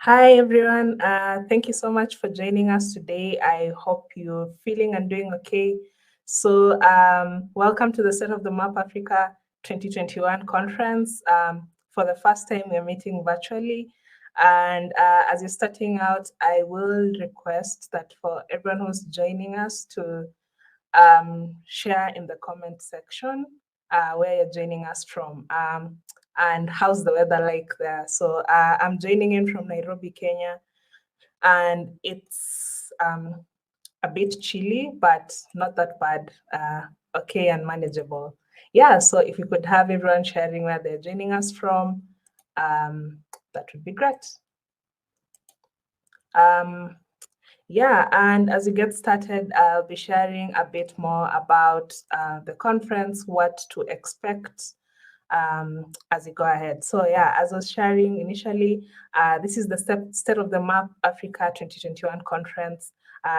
Hi everyone. Thank you so much for joining us today. I hope you're feeling and doing okay. Welcome to the State of the Map Africa 2021 conference. For the first time, we're meeting virtually. And as you're starting out, I will request that for everyone who's joining us to share in the comment section where you're joining us from. And how's the weather like there? I'm joining in from Nairobi, Kenya, and it's a bit chilly, but not that bad. Okay and manageable. Yeah, so if we could have everyone sharing where they're joining us from, that would be great. Yeah, and as we get started, I'll be sharing a bit more about the conference, what to expect as we go ahead. So yeah, as I was sharing initially, this is the State of the Map Africa 2021 conference.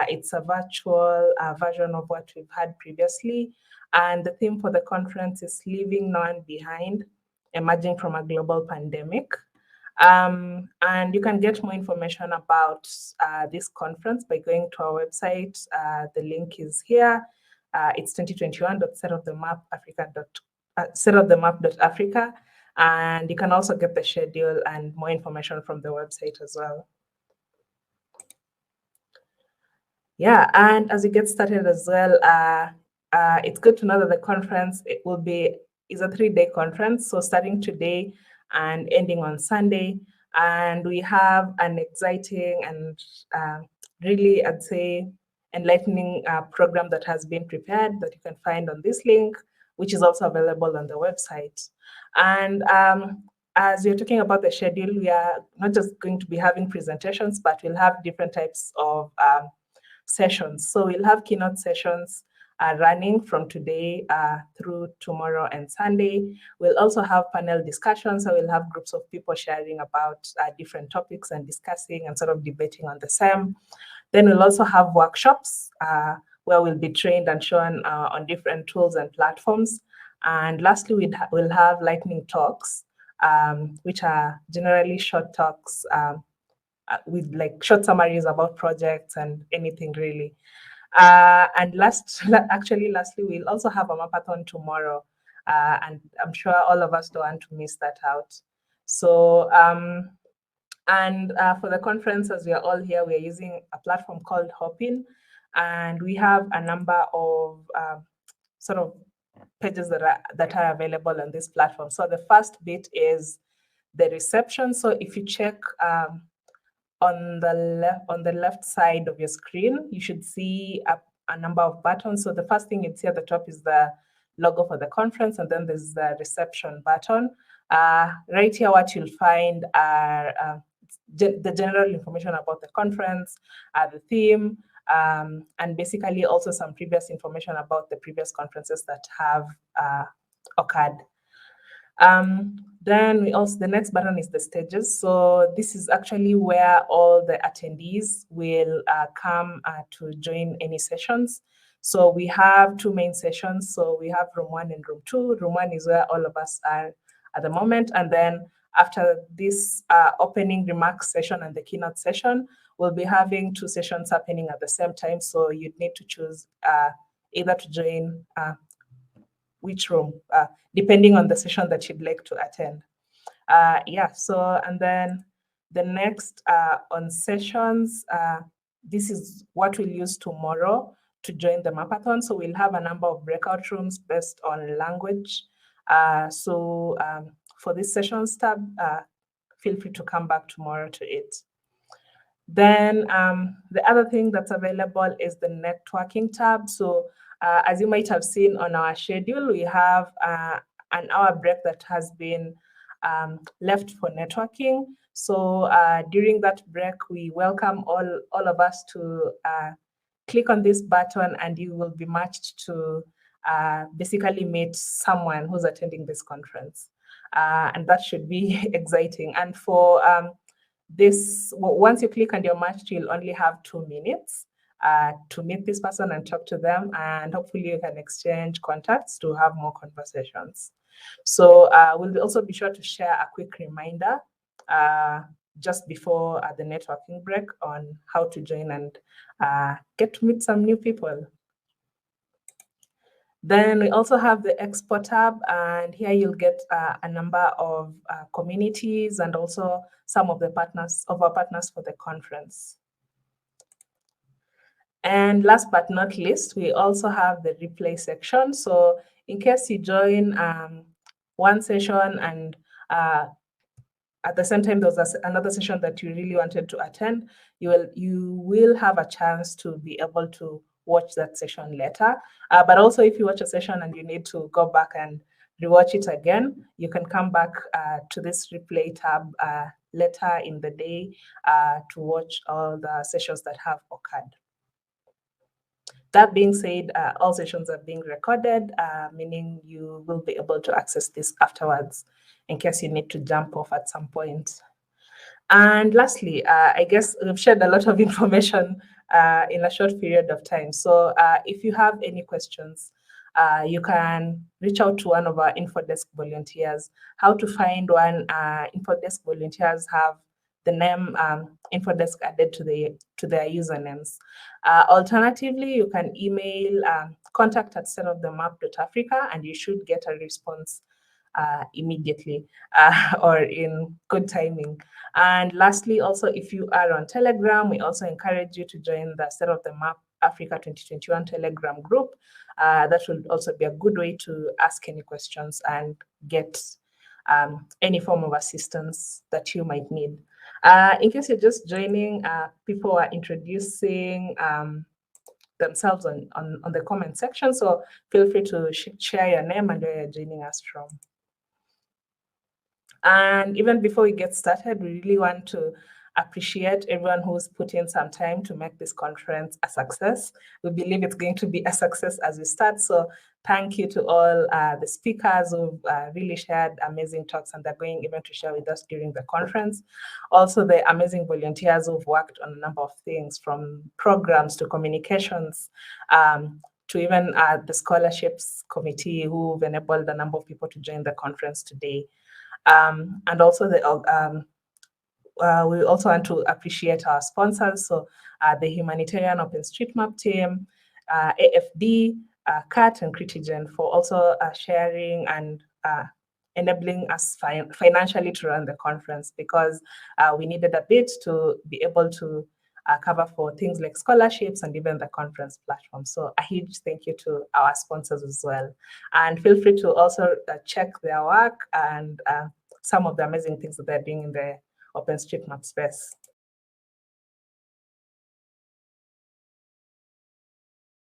It's a virtual version of what we've had previously. And the theme for the conference is Leaving No One Behind, Emerging from a Global Pandemic. And you can get more information about this conference by going to our website. The link is here. It's 2021.setofthemapafrica.africa. And you can also get the schedule and more information from the website as well. Yeah, and as we get started as well, it's good to know that the conference is a 3-day conference. So starting today and ending on Sunday. And we have an exciting and really, I'd say, enlightening program that has been prepared that you can find on this link, which is also available on the website. And as we're talking about the schedule, we are not just going to be having presentations, but we'll have different types of sessions. So we'll have keynote sessions running from today through tomorrow and Sunday. We'll also have panel discussions. So we'll have groups of people sharing about different topics and discussing and sort of debating on the same. Then we'll also have workshops where we'll be trained and shown on different tools and platforms. And lastly, we'll have lightning talks, which are generally short talks with like short summaries about projects and anything really. And lastly, we'll also have a mapathon tomorrow. And I'm sure all of us don't want to miss that out. So, for the conference, as we are all here, we are using a platform called Hopin. And we have a number of sort of pages that are available on this platform. So the first bit is the reception. So if you check on the left side of your screen, you should see a number of buttons. So the first thing you'd see at the top is the logo for the conference, and then there's the reception button. Right here, what you'll find are the general information about the conference, the theme, and basically also some previous information about the previous conferences that have occurred. Then the next button is the stages. So this is actually where all the attendees will come to join any sessions. So we have 2 main sessions. So we have room 1 and room 2. Room 1 is where all of us are at the moment. And then after this opening remarks session and the keynote session, we'll be having 2 sessions happening at the same time. So you'd need to choose either to join which room, depending on the session that you'd like to attend. And then the next on sessions, this is what we'll use tomorrow to join the mapathon. So we'll have a number of breakout rooms based on language. For this sessions tab, feel free to come back tomorrow to it. Then the other thing that's available is the networking tab. So as you might have seen on our schedule, we have an hour break that has been left for networking. So during that break, we welcome all of us to click on this button, and you will be matched to basically meet someone who's attending this conference. And that should be exciting. And for once you click and you're matched, you'll only have 2 minutes to meet this person and talk to them, and hopefully you can exchange contacts to have more conversations. So we'll also be sure to share a quick reminder just before the networking break on how to join and get to meet some new people. Then we also have the Expo tab, and here you'll get a number of communities and also some of the partners of our partners for the conference. And last but not least, we also have the replay section. So in case you join one session and at the same time there was another session that you really wanted to attend, you will have a chance to be able to watch that session later. But also if you watch a session and you need to go back and rewatch it again, you can come back to this replay tab later in the day to watch all the sessions that have occurred. That being said, all sessions are being recorded, meaning you will be able to access this afterwards in case you need to jump off at some point. And lastly, I guess we've shared a lot of information in a short period of time. So if you have any questions, you can reach out to one of our InfoDesk volunteers. How to find one? InfoDesk volunteers have the name InfoDesk added to their usernames. Alternatively, you can email contact@stateofthemap.africa and you should get a response immediately or in good timing. And lastly, also, if you are on Telegram, we also encourage you to join the State of the Map Africa 2021 Telegram group. That will also be a good way to ask any questions and get any form of assistance that you might need. In case you're just joining, people are introducing themselves on the comment section. So feel free to share your name and where you're joining us from. And even before we get started, we really want to appreciate everyone who's put in some time to make this conference a success. We believe it's going to be a success as we start. So thank you to all the speakers who've really shared amazing talks, and they're going even to share with us during the conference. Also, the amazing volunteers who've worked on a number of things, from programs to communications, to even the scholarships committee who've enabled a number of people to join the conference today. And also we also want to appreciate our sponsors, so the Humanitarian OpenStreetMap team, AFD, CAT, and Critigen for also sharing and enabling us financially to run the conference, because we needed a bit to be able to cover for things like scholarships and even the conference platform. So a huge thank you to our sponsors as well. And feel free to also check their work and some of the amazing things that they're doing in the OpenStreetMap space.